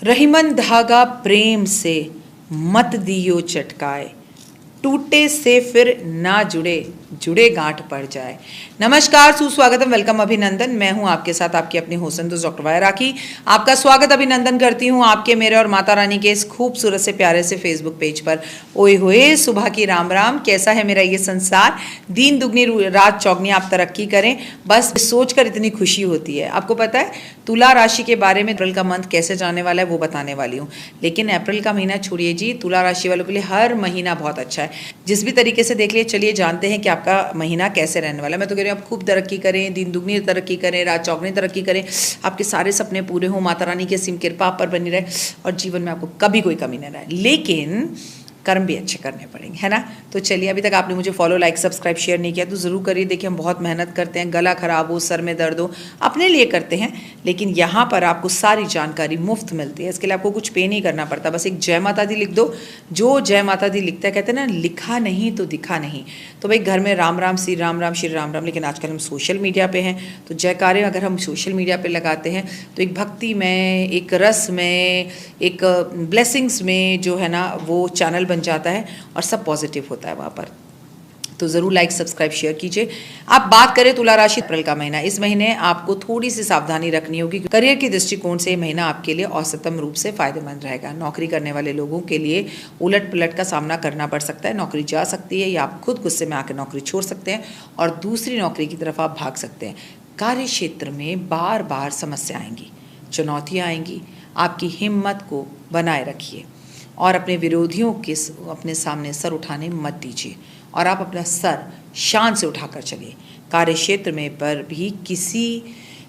रहीमन धागा प्रेम से मत दियो चटकाए, टूटे से फिर ना जुड़े, जुड़े गांठ पड़ जाए। नमस्कार, सुस्वागतम, वेलकम, अभिनंदन। मैं हूं आपके साथ आपकी अपनी होसन दोस्त डॉक्टर वाया राखी। आपका स्वागत अभिनंदन करती हूं आपके, मेरे और माता रानी के इस खूबसूरत से प्यारे से फेसबुक पेज पर। ओए होए, सुबह की राम राम। कैसा है मेरा ये संसार, दिन दुगनी रात चौगनी, आप तरक्की करें, बस सोचकर इतनी खुशी होती है। आपको पता है तुला राशि के बारे में अप्रैल का मंथ कैसे जाने वाला है वो बताने वाली हूँ। लेकिन अप्रैल का महीना छोड़िए जी, तुला राशि वालों के लिए हर महीना बहुत अच्छा है। जिस भी तरीके से देख लिए, चलिए जानते हैं कि आपका महीना कैसे रहने वाला है। मैं तो कह रही हूँ आप खूब तरक्की करें, दिन दुगनी तरक्की करें, रात चौगनी तरक्की करें, आपके सारे सपने पूरे हों, माता रानी की असीम कृपा आप पर बनी रहे और जीवन में आपको कभी कोई कमी न रहे। लेकिन कर्म भी अच्छे करने पड़ेंगे, है ना। तो चलिए, अभी तक आपने मुझे फॉलो, लाइक, सब्सक्राइब, शेयर नहीं किया तो ज़रूर करिए। देखिए, हम बहुत मेहनत करते हैं, गला खराब हो, सर में दर्द हो, अपने लिए करते हैं, लेकिन यहाँ पर आपको सारी जानकारी मुफ्त मिलती है। इसके लिए आपको कुछ पे नहीं करना पड़ता, बस एक जय माता दी लिख दो। जो जय माता दी लिखता है, कहते हैं ना, लिखा नहीं तो दिखा नहीं। तो भाई घर में राम राम श्री राम राम श्री राम राम, लेकिन आजकल हम सोशल मीडिया पे हैं, तो जयकारे अगर हम सोशल मीडिया पे लगाते हैं तो एक भक्ति में, एक रस में, एक ब्लेसिंग्स में जो है ना वो चैनल बन जाता है और सब पॉजिटिव होता है वहाँ पर। तो ज़रूर लाइक, सब्सक्राइब, शेयर कीजिए। आप बात करें तुला राशि, अप्रैल का महीना, इस महीने आपको थोड़ी सी सावधानी रखनी होगी। करियर के दृष्टिकोण से ये महीना आपके लिए औसतम रूप से फायदेमंद रहेगा। नौकरी करने वाले लोगों के लिए उलट पुलट का सामना करना पड़ सकता है। नौकरी जा सकती है या आप खुद गुस्से में आकर नौकरी छोड़ सकते हैं और दूसरी नौकरी की तरफ आप भाग सकते हैं। कार्य क्षेत्र में बार बार समस्या आएंगी, चुनौतियाँ आएंगी। आपकी हिम्मत को बनाए रखिए और अपने विरोधियों के अपने सामने सर उठाने मत दीजिए और आप अपना सर शान से उठाकर चलिए। कार्य क्षेत्र में पर भी किसी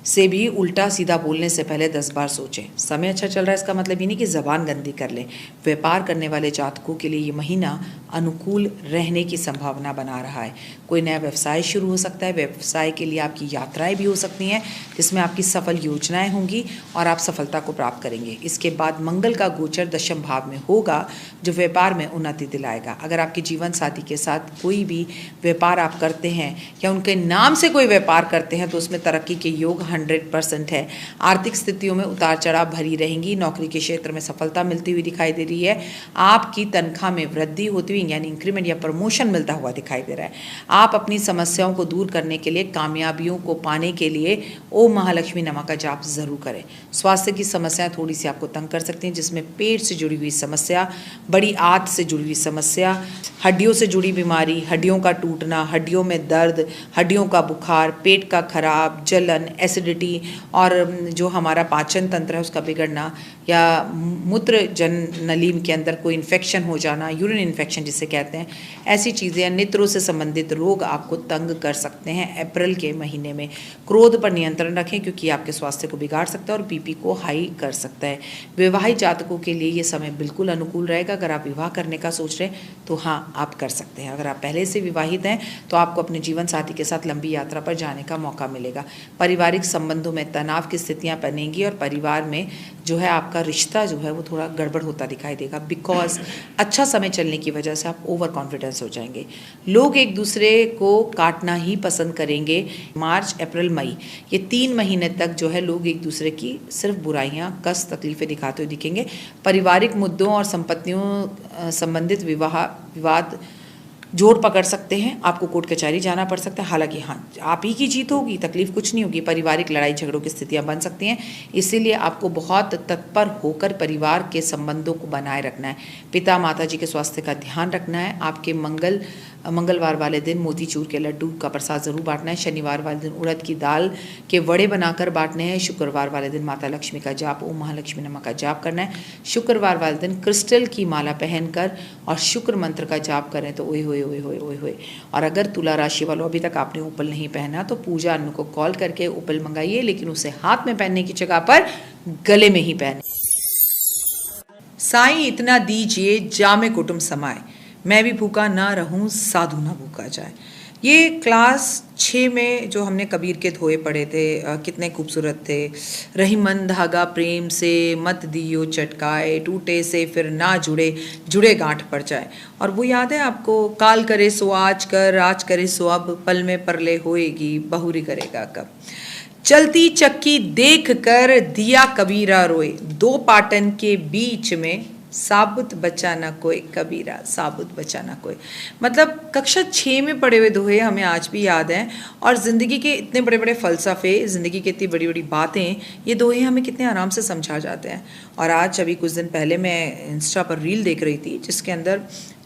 से भी उल्टा सीधा बोलने से पहले 10 बार सोचें। समय अच्छा चल रहा है इसका मतलब ये नहीं कि ज़बान गंदी कर लें। व्यापार करने वाले जातकों के लिए ये महीना अनुकूल रहने की संभावना बना रहा है। कोई नया व्यवसाय शुरू हो सकता है। व्यवसाय के लिए आपकी यात्राएं भी हो सकती हैं, जिसमें आपकी सफल योजनाएं होंगी और आप सफलता को प्राप्त करेंगे। इसके बाद मंगल का गोचर दशम भाव में होगा, जो व्यापार में उन्नति दिलाएगा। अगर आपके जीवन साथी के साथ कोई भी व्यापार आप करते हैं या उनके नाम से कोई व्यापार करते हैं तो उसमें तरक्की के योग 100% है। आर्थिक स्थितियों में उतार चढ़ाव भरी रहेंगी। नौकरी के क्षेत्र में सफलता मिलती हुई दिखाई दे रही है। आपकी तनख्वाह में वृद्धि होती हुई, यानी इंक्रीमेंट या प्रमोशन मिलता हुआ दिखाई दे रहा है। आप अपनी समस्याओं को दूर करने के लिए, कामयाबियों को पाने के लिए ओम महालक्ष्मी नमः का जाप जरूर करें। स्वास्थ्य की समस्याएं थोड़ी सी आपको तंग कर सकती हैं, जिसमें पेट से जुड़ी हुई समस्या, बड़ी आंत से जुड़ी हुई समस्या, हड्डियों से जुड़ी बीमारी, हड्डियों का टूटना, हड्डियों में दर्द, हड्डियों का बुखार, पेट का खराब, जलन, एसिडिटी और जो हमारा पाचन तंत्र है उसका बिगड़ना, या मूत्र जन नली के अंदर कोई इन्फेक्शन हो जाना, यूरिन इन्फेक्शन जिसे कहते हैं, ऐसी चीज़ें, नेत्रों से संबंधित रोग आपको तंग कर सकते हैं अप्रैल के महीने में। क्रोध पर नियंत्रण रखें क्योंकि आपके स्वास्थ्य को बिगाड़ सकता है और बीपी को हाई कर सकता है। विवाहित जातकों के लिए ये समय बिल्कुल अनुकूल रहेगा। अगर आप विवाह करने का सोच रहे हैं तो हाँ, आप कर सकते हैं। अगर आप पहले से विवाहित हैं तो आपको अपने जीवन साथी के साथ लंबी यात्रा पर जाने का मौका मिलेगा। पारिवारिक संबंधों में तनाव की स्थितियाँ बनेंगी और परिवार में जो है आपका रिश्ता जो है वो थोड़ा गड़बड़ होता दिखाई देगा, बिकॉज अच्छा समय चलने की वजह से आप ओवर कॉन्फिडेंस हो जाएंगे। लोग एक दूसरे को काटना ही पसंद करेंगे। मार्च, अप्रैल, मई, ये 3 महीने तक जो है लोग एक दूसरे की सिर्फ बुराइयां, कष्ट, तकलीफें दिखाते हुए दिखेंगे। पारिवारिक मुद्दों और संपत्तियों संबंधित विवाद जोर पकड़ सकते हैं। आपको कोर्ट कचहरी जाना पड़ सकता है। हालांकि हाँ, आप ही की जीत होगी, तकलीफ कुछ नहीं होगी। पारिवारिक लड़ाई झगड़ों की स्थितियां बन सकती हैं, इसीलिए आपको बहुत तत्पर होकर परिवार के संबंधों को बनाए रखना है। पिता माता जी के स्वास्थ्य का ध्यान रखना है। आपके मंगलवार वाले दिन मोतीचूर के लड्डू का प्रसाद जरूर बांटना है। शनिवार वाले दिन उड़द की दाल के वड़े बनाकर बांटने हैं। शुक्रवार वाले दिन माता लक्ष्मी का जाप, ओम महालक्ष्मी नमः का जाप करना है। शुक्रवार वाले दिन क्रिस्टल की माला पहनकर और शुक्र मंत्र का जाप करें तो ओए होए ओए होए ओए होए। और अगर तुला राशि वालों अभी तक आपने उपल नहीं पहना तो पूजा अन्न को कॉल करके उपल मंगाइए, लेकिन उसे हाथ में पहनने की जगह पर गले में ही पहने। साईं इतना दीजिए जामे कुटुंब समाए, मैं भी भूखा ना रहूं साधु ना भूखा जाए। ये क्लास 6 में जो हमने कबीर के धोए पढ़े थे, कितने खूबसूरत थे। रहीमन धागा प्रेम से मत दियो चटकाए, टूटे से फिर ना जुड़े, जुड़े गांठ पड़ जाए। और वो याद है आपको, काल करे सो आज कर, आज करे सो अब, पल में परले होएगी बहुरी करेगा कब। चलती चक्की देख कर दिया कबीरा रोए, दो पाटन के बीच में साबुत बचा ना कोई, कबीरा साबुत बचा ना कोई। मतलब कक्षा 6 में पढ़े हुए दोहे हमें आज भी याद हैं, और ज़िंदगी के इतने बड़े बड़े फ़लसफ़े, ज़िंदगी की इतनी बड़ी बड़ी बातें, ये दोहे हमें कितने आराम से समझा जाते हैं। और आज अभी कुछ दिन पहले मैं इंस्टा पर रील देख रही थी जिसके अंदर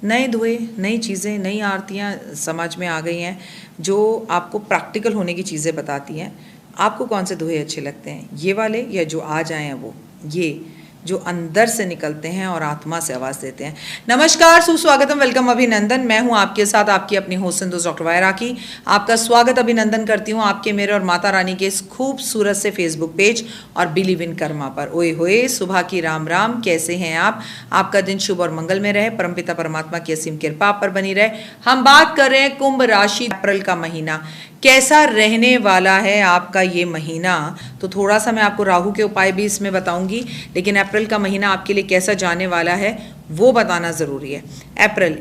नए दोहे, नई चीज़ें, नई आरतियाँ समाज में आ गई हैं जो आपको प्रैक्टिकल होने की चीज़ें बताती हैं। आपको कौन से दोहे अच्छे लगते हैं, ये वाले या जो आज आए हैं वो, ये जो अंदर से निकलते हैं और आत्मा से आवाज़ देते हैं? नमस्कार, सुस्वागतम, वेलकम, अभिनंदन। मैं हूं आपके साथ आपकी अपनी होस्ट दोस्त डॉक्टर वायरा की। आपका स्वागत अभिनंदन करती हूं आपके, मेरे और माता रानी के इस खूबसूरत से फेसबुक पेज और बिलीव इन कर्मा पर। ओए होए, सुबह की राम राम, कैसे हैं आप? आपका दिन शुभ और मंगल में रहे, परमपिता परमात्मा की असीम कृपा पर बनी रहे। हम बात कर रहे हैं कुंभ राशि, अप्रैल का महीना कैसा रहने वाला है आपका ये महीना। तो थोड़ा सा मैं आपको राहु के उपाय भी इसमें बताऊंगी, लेकिन अप्रैल का महीना आपके लिए कैसा जाने वाला है वो बताना ज़रूरी है। अप्रैल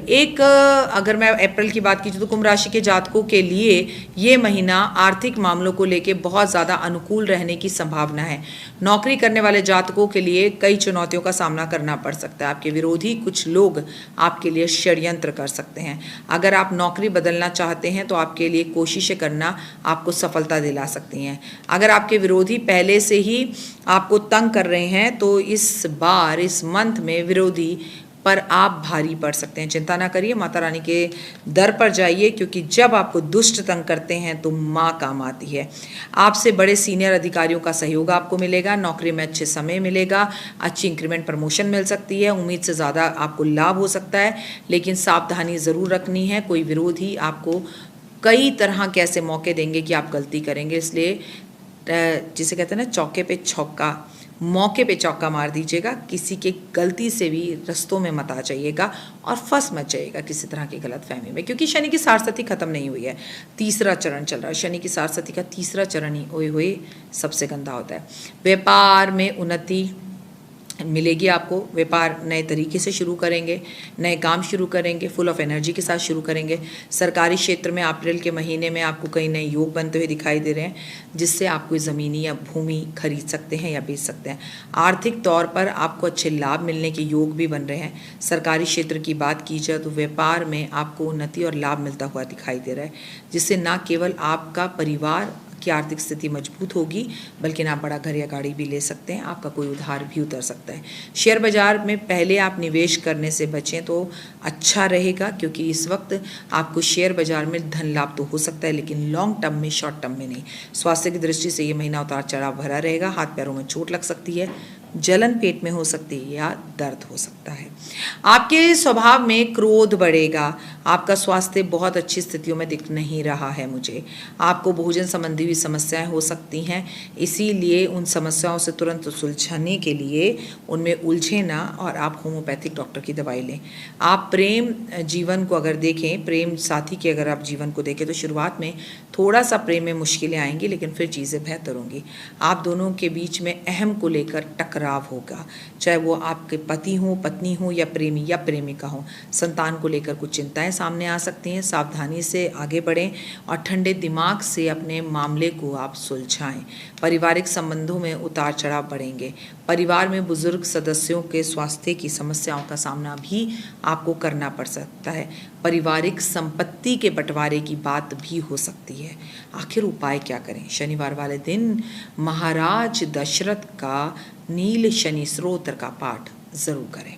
अगर मैं अप्रैल की बात कीजिए तो कुंभ राशि के जातकों के लिए ये महीना आर्थिक मामलों को लेके बहुत ज़्यादा अनुकूल रहने की संभावना है। नौकरी करने वाले जातकों के लिए कई चुनौतियों का सामना करना पड़ सकता है। आपके विरोधी कुछ लोग आपके लिए षड्यंत्र कर सकते हैं। अगर आप नौकरी बदलना चाहते हैं तो आपके लिए कोशिशें करना आपको सफलता दिला सकती हैं। अगर आपके विरोधी पहले से ही आपको तंग कर रहे हैं तो इस बार, इस मंथ में विरोधी पर आप भारी पड़ सकते हैं। चिंता ना करिए, माता रानी के दर पर जाइए, क्योंकि जब आपको दुष्ट तंग करते हैं तो माँ काम आती है। आपसे बड़े सीनियर अधिकारियों का सहयोग आपको मिलेगा, नौकरी में अच्छे समय मिलेगा, अच्छी इंक्रीमेंट प्रमोशन मिल सकती है, उम्मीद से ज़्यादा आपको लाभ हो सकता है, लेकिन सावधानी ज़रूर रखनी है। कोई विरोधी आपको कई तरह के ऐसे मौके देंगे कि आप गलती करेंगे, इसलिए जिसे कहते हैं ना चौके पे चौका, मौके पे चौका मार दीजिएगा। किसी के गलती से भी रस्तों में मत आ जाइएगा और फंस मत जाइएगा किसी तरह की गलतफहमी में, क्योंकि शनि की सारस्वती खत्म नहीं हुई है, तीसरा चरण चल रहा है। शनि की सारस्वती का तीसरा चरण ही ओए होए सबसे गंदा होता है। व्यापार में उन्नति मिलेगी आपको, व्यापार नए तरीके से शुरू करेंगे, नए काम शुरू करेंगे, फुल ऑफ एनर्जी के साथ शुरू करेंगे। सरकारी क्षेत्र में अप्रैल के महीने में आपको कई नए योग बनते हुए दिखाई दे रहे हैं, जिससे आप कोई ज़मीनी या भूमि खरीद सकते हैं या बेच सकते हैं। आर्थिक तौर पर आपको अच्छे लाभ मिलने के योग भी बन रहे हैं। सरकारी क्षेत्र की बात की जाए तो व्यापार में आपको उन्नति और लाभ मिलता हुआ दिखाई दे रहा है, जिससे न केवल आपका परिवार की आर्थिक स्थिति मजबूत होगी, बल्कि आप बड़ा घर या गाड़ी भी ले सकते हैं, आपका कोई उधार भी उतर सकता है। शेयर बाजार में पहले आप निवेश करने से बचें तो अच्छा रहेगा, क्योंकि इस वक्त आपको शेयर बाजार में धन लाभ तो हो सकता है, लेकिन लॉन्ग टर्म में, शॉर्ट टर्म में नहीं। स्वास्थ्य की दृष्टि से ये महीना उतार चढ़ाव भरा रहेगा। हाथ पैरों में चोट लग सकती है, जलन पेट में हो सकती है या दर्द हो सकता है। आपके स्वभाव में क्रोध बढ़ेगा। आपका स्वास्थ्य बहुत अच्छी स्थितियों में दिख नहीं रहा है मुझे। आपको भोजन संबंधी भी समस्याएं हो सकती हैं, इसीलिए उन समस्याओं से तुरंत सुलझाने के लिए उनमें उलझे ना और आप होम्योपैथिक डॉक्टर की दवाई लें। आप प्रेम जीवन को अगर देखें, प्रेम साथी के अगर आप जीवन को देखें तो शुरुआत में थोड़ा सा प्रेम में मुश्किलें आएंगी, लेकिन फिर चीज़ें बेहतर होंगी। आप दोनों के बीच में अहम को लेकर टकराव होगा, चाहे वो आपके पति हो, पत्नी हो या प्रेमी या प्रेमिका हो। संतान को लेकर कुछ चिंताएं सामने आ सकती हैं। सावधानी से आगे बढ़ें और ठंडे दिमाग से अपने मामले को आप सुलझाएं। पारिवारिक संबंधों में उतार चढ़ाव बढ़ेंगे। परिवार में बुजुर्ग सदस्यों के स्वास्थ्य की समस्याओं का सामना भी आपको करना पड़ सकता है। पारिवारिक संपत्ति के बंटवारे की बात भी हो सकती है। आखिर उपाय क्या करें? शनिवार वाले दिन महाराज दशरथ का नील शनि स्तोत्र का पाठ जरूर करें।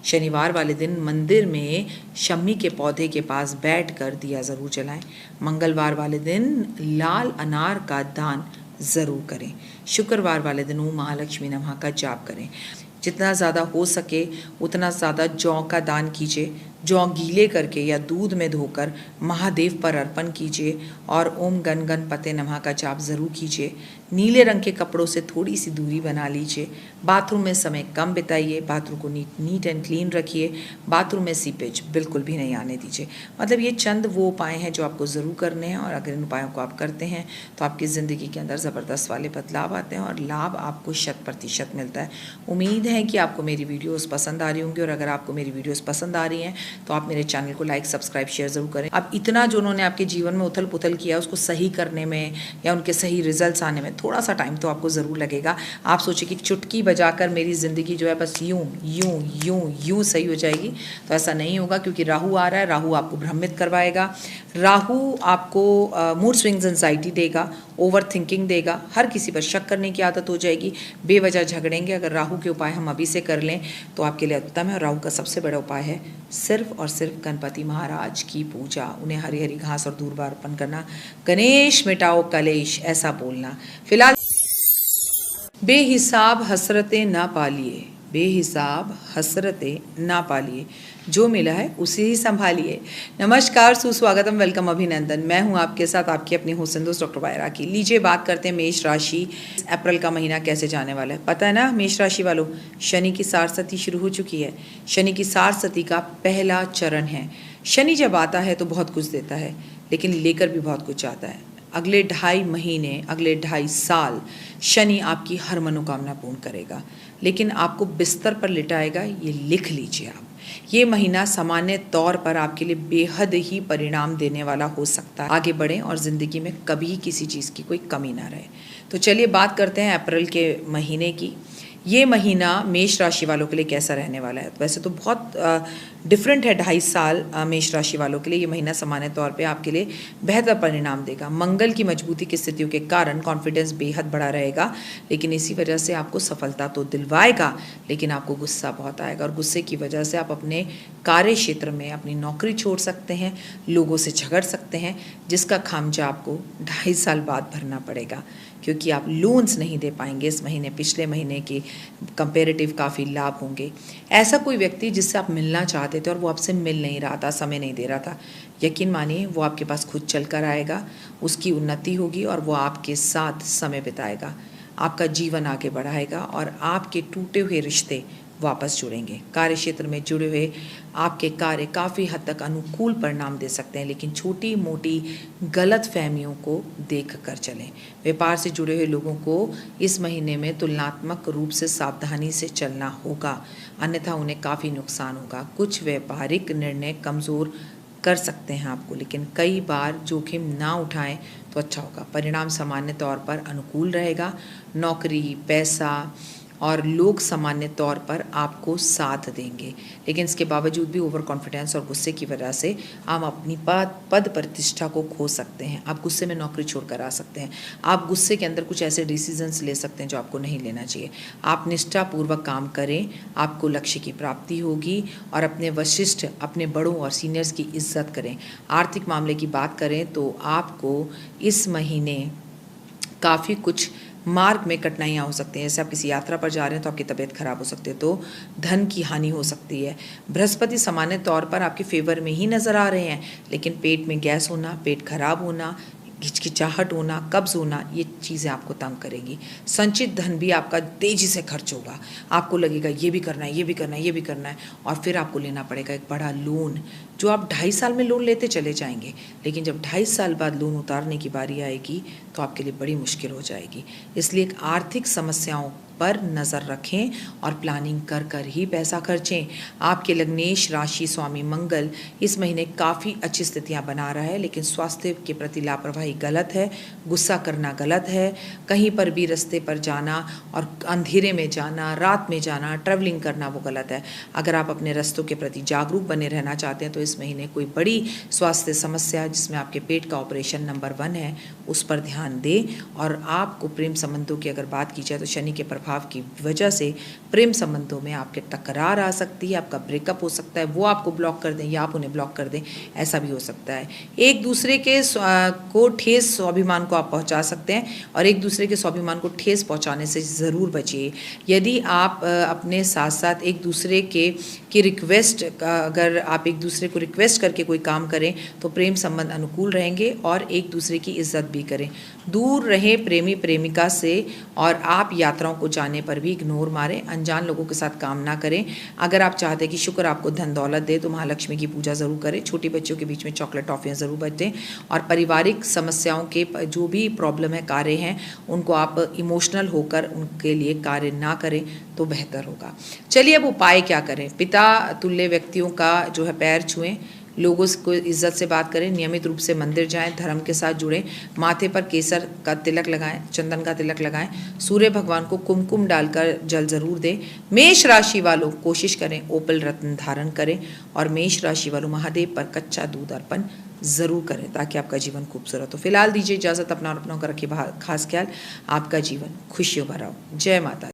शनिवार वाले दिन मंदिर में शम्मी के पौधे के पास बैठकर दिया ज़रूर जलाएं। मंगलवार वाले दिन लाल अनार का दान ज़रूर करें। शुक्रवार वाले दिन ओम महालक्ष्मी नमः का जाप करें। जितना ज़्यादा हो सके उतना ज़्यादा जौ का दान कीजिए। जौ गीले करके या दूध में धोकर महादेव पर अर्पण कीजिए और ओम गण गणपते नमः का जाप ज़रूर कीजिए। नीले रंग के कपड़ों से थोड़ी सी दूरी बना लीजिए। बाथरूम में समय कम बिताइए। बाथरूम को नीट एंड क्लीन रखिए। बाथरूम में सीपेज बिल्कुल भी नहीं आने दीजिए। मतलब ये चंद वो उपाय हैं जो आपको ज़रूर करने हैं, और अगर इन उपायों को आप करते हैं तो आपकी ज़िंदगी के अंदर ज़बरदस्त वाले बदलाव आते हैं और लाभ आपको 100% मिलता है। उम्मीद है कि आपको मेरी वीडियोज़ पसंद आ रही होंगी, और अगर आपको मेरी वीडियोज़ पसंद आ रही हैं तो आप मेरे चैनल को लाइक सब्सक्राइब शेयर ज़रूर करें। अब इतना जो उन्होंने आपके जीवन में उथल पुथल किया उसको सही करने में या उनके सही रिजल्ट्स आने में थोड़ा सा टाइम तो आपको ज़रूर लगेगा। आप सोचिए कि चुटकी बजाकर मेरी ज़िंदगी जो है बस यूं यूं यूं यूं सही हो जाएगी, तो ऐसा नहीं होगा, क्योंकि राहु आ रहा है। राहु आपको भ्रमित करवाएगा, राहु आपको मूड स्विंग्स एंजाइटी देगा, ओवर थिंकिंग देगा, हर किसी पर शक करने की आदत हो जाएगी, बेवजह झगड़ेंगे। अगर राहु के उपाय हम अभी से कर लें तो आपके लिए उत्तम है। और राहु का सबसे बड़ा उपाय है सिर्फ और सिर्फ गणपति महाराज की पूजा, उन्हें हरी हरी घास और दूर्वा अर्पण करना, गणेश मिटाओ कलेश ऐसा बोलना। फिलहाल बेहिसाब हसरतें ना पालिए, बेहिसाब हसरतें ना पालिए, जो मिला है उसे ही संभालिए। नमस्कार, सुस्वागतम, वेलकम, अभिनंदन। मैं हूं आपके साथ आपकी अपनी हुस्न दोस्त डॉक्टर वायरा की। लीजिए बात करते हैं मेष राशि, अप्रैल का महीना कैसे जाने वाला है। पता है ना मेष राशि वालों, शनि की सारसती शुरू हो चुकी है। शनि की सारसती का पहला चरण है। शनि जब आता है तो बहुत कुछ देता है, लेकिन लेकर भी बहुत कुछ आता है। अगले 2.5 महीने, अगले 2.5 साल शनि आपकी हर मनोकामना पूर्ण करेगा, लेकिन आपको बिस्तर पर लिटाएगा, ये लिख लीजिए आप। ये महीना सामान्य तौर पर आपके लिए बेहद ही परिणाम देने वाला हो सकता है। आगे बढ़ें और ज़िंदगी में कभी किसी चीज़ की कोई कमी ना रहे। तो चलिए बात करते हैं अप्रैल के महीने की। ये महीना मेष राशि वालों के लिए कैसा रहने वाला है। वैसे तो बहुत डिफरेंट है 2.5 साल मेष राशि वालों के लिए। ये महीना सामान्य तौर पे आपके लिए बेहतर परिणाम देगा। मंगल की मजबूती की स्थितियों के कारण कॉन्फिडेंस बेहद बड़ा रहेगा, लेकिन इसी वजह से आपको सफलता तो दिलवाएगा, लेकिन आपको गुस्सा बहुत आएगा, और गुस्से की वजह से आप अपने कार्य क्षेत्र में अपनी नौकरी छोड़ सकते हैं, लोगों से झगड़ सकते हैं, जिसका खामियाजा आपको 2.5 साल बाद भरना पड़ेगा, क्योंकि आप लोन्स नहीं दे पाएंगे इस महीने। पिछले महीने के कंपेरेटिव काफ़ी लाभ होंगे। ऐसा कोई व्यक्ति जिससे आप मिलना चाहते थे और वो आपसे मिल नहीं रहा था, समय नहीं दे रहा था, यकीन मानिए वो आपके पास खुद चल कर आएगा, उसकी उन्नति होगी और वो आपके साथ समय बिताएगा, आपका जीवन आगे बढ़ाएगा और आपके टूटे हुए रिश्ते वापस जुड़ेंगे। कार्य क्षेत्र में जुड़े हुए आपके कार्य काफ़ी हद तक अनुकूल परिणाम दे सकते हैं, लेकिन छोटी मोटी गलत फहमियों को देख कर चलें। व्यापार से जुड़े हुए लोगों को इस महीने में तुलनात्मक रूप से सावधानी से चलना होगा, अन्यथा उन्हें काफ़ी नुकसान होगा। कुछ व्यापारिक निर्णय कमज़ोर कर सकते हैं आपको, लेकिन कई बार जोखिम ना उठाएं तो अच्छा होगा। परिणाम सामान्य तौर पर अनुकूल रहेगा। नौकरी, पैसा और लोग सामान्य तौर पर आपको साथ देंगे, लेकिन इसके बावजूद भी ओवर कॉन्फिडेंस और गुस्से की वजह से आप अपनी पद प्रतिष्ठा को खो सकते हैं। आप गुस्से में नौकरी छोड़कर आ सकते हैं। आप गुस्से के अंदर कुछ ऐसे डिसीजंस ले सकते हैं जो आपको नहीं लेना चाहिए। आप निष्ठापूर्वक काम करें, आपको लक्ष्य की प्राप्ति होगी, और अपने वरिष्ठ, अपने बड़ों और सीनियर्स की इज्जत करें। आर्थिक मामले की बात करें तो आपको इस महीने काफ़ी कुछ मार्ग में कठिनाइयाँ हो सकती हैं। जैसे आप किसी यात्रा पर जा रहे हैं तो आपकी तबीयत खराब हो सकती है, तो धन की हानि हो सकती है। बृहस्पति सामान्य तौर पर आपके फेवर में ही नज़र आ रहे हैं, लेकिन पेट में गैस होना, पेट खराब होना, हिचकिचाहट होना, कब्ज़ होना, ये चीज़ें आपको तंग करेगी। संचित धन भी आपका तेज़ी से खर्च होगा। आपको लगेगा ये भी करना है, ये भी करना है, ये भी करना है, और फिर आपको लेना पड़ेगा एक बड़ा लोन, जो आप 2.5 साल में लोन लेते चले जाएंगे, लेकिन जब 2.5 साल बाद लोन उतारने की बारी आएगी तो आपके लिए बड़ी मुश्किल हो जाएगी। इसलिए आर्थिक समस्याओं पर नज़र रखें और प्लानिंग कर कर ही पैसा खर्चें। आपके लग्नेश राशि स्वामी मंगल इस महीने काफ़ी अच्छी स्थितियां बना रहा है, लेकिन स्वास्थ्य के प्रति लापरवाही गलत है, गुस्सा करना गलत है, कहीं पर भी रास्ते पर जाना और अंधेरे में जाना, रात में जाना, ट्रैवलिंग करना वो गलत है। अगर आप अपने रास्तों के प्रति जागरूक बने रहना चाहते हैं तो इस महीने कोई बड़ी स्वास्थ्य समस्या जिसमें आपके पेट का ऑपरेशन नंबर 1 है उस पर ध्यान दें। और आपको प्रेम संबंधों की अगर बात की जाए तो शनि के प्रभाव की वजह से प्रेम संबंधों में आपके टकरार आ सकती है, आपका ब्रेकअप हो सकता है, वो आपको ब्लॉक कर दें या आप उन्हें ब्लॉक कर दें, ऐसा भी हो सकता है। एक दूसरे के को ठेस स्वाभिमान को आप पहुंचा सकते हैं, और एक दूसरे के स्वाभिमान को ठेस पहुंचाने से ज़रूर बचिए। यदि आप अपने साथ साथ एक दूसरे की रिक्वेस्ट, अगर आप एक दूसरे को रिक्वेस्ट करके कोई काम करें तो प्रेम संबंध अनुकूल रहेंगे और एक दूसरे की इज्जत भी करें। दूर रहें प्रेमी प्रेमिका से, और आप यात्राओं को चाहने पर भी इग्नोर मारें, अनजान लोगों के साथ काम ना करें। अगर आप चाहते हैं कि शुक्र आपको धन दौलत दे तो महालक्ष्मी की पूजा ज़रूर करें। छोटे बच्चों के बीच में चॉकलेट टॉफ़ियाँ ज़रूर बांटें और पारिवारिक समस्याओं के जो भी प्रॉब्लम है, कार्य हैं, उनको आप इमोशनल होकर उनके लिए कार्य ना करें तो बेहतर होगा। चलिए अब उपाय क्या करें। पिता तुल्य व्यक्तियों का जो है पैर छुएं, लोगों को इज्जत से बात करें, नियमित रूप से मंदिर जाएं, धर्म के साथ जुड़ें, माथे पर केसर का तिलक लगाएं, चंदन का तिलक लगाएं, सूर्य भगवान को कुमकुम डालकर जल जरूर दें। मेष राशि वालों कोशिश करें ओपल रत्न धारण करें और मेष राशि वालों महादेव पर कच्चा दूध अर्पण ज़रूर करें ताकि आपका जीवन खूबसूरत हो। फिलहाल दीजिए इजाज़त, अपना और अपनों का रखिए खास ख्याल, आपका जीवन खुशियों भरा हो। जय माता।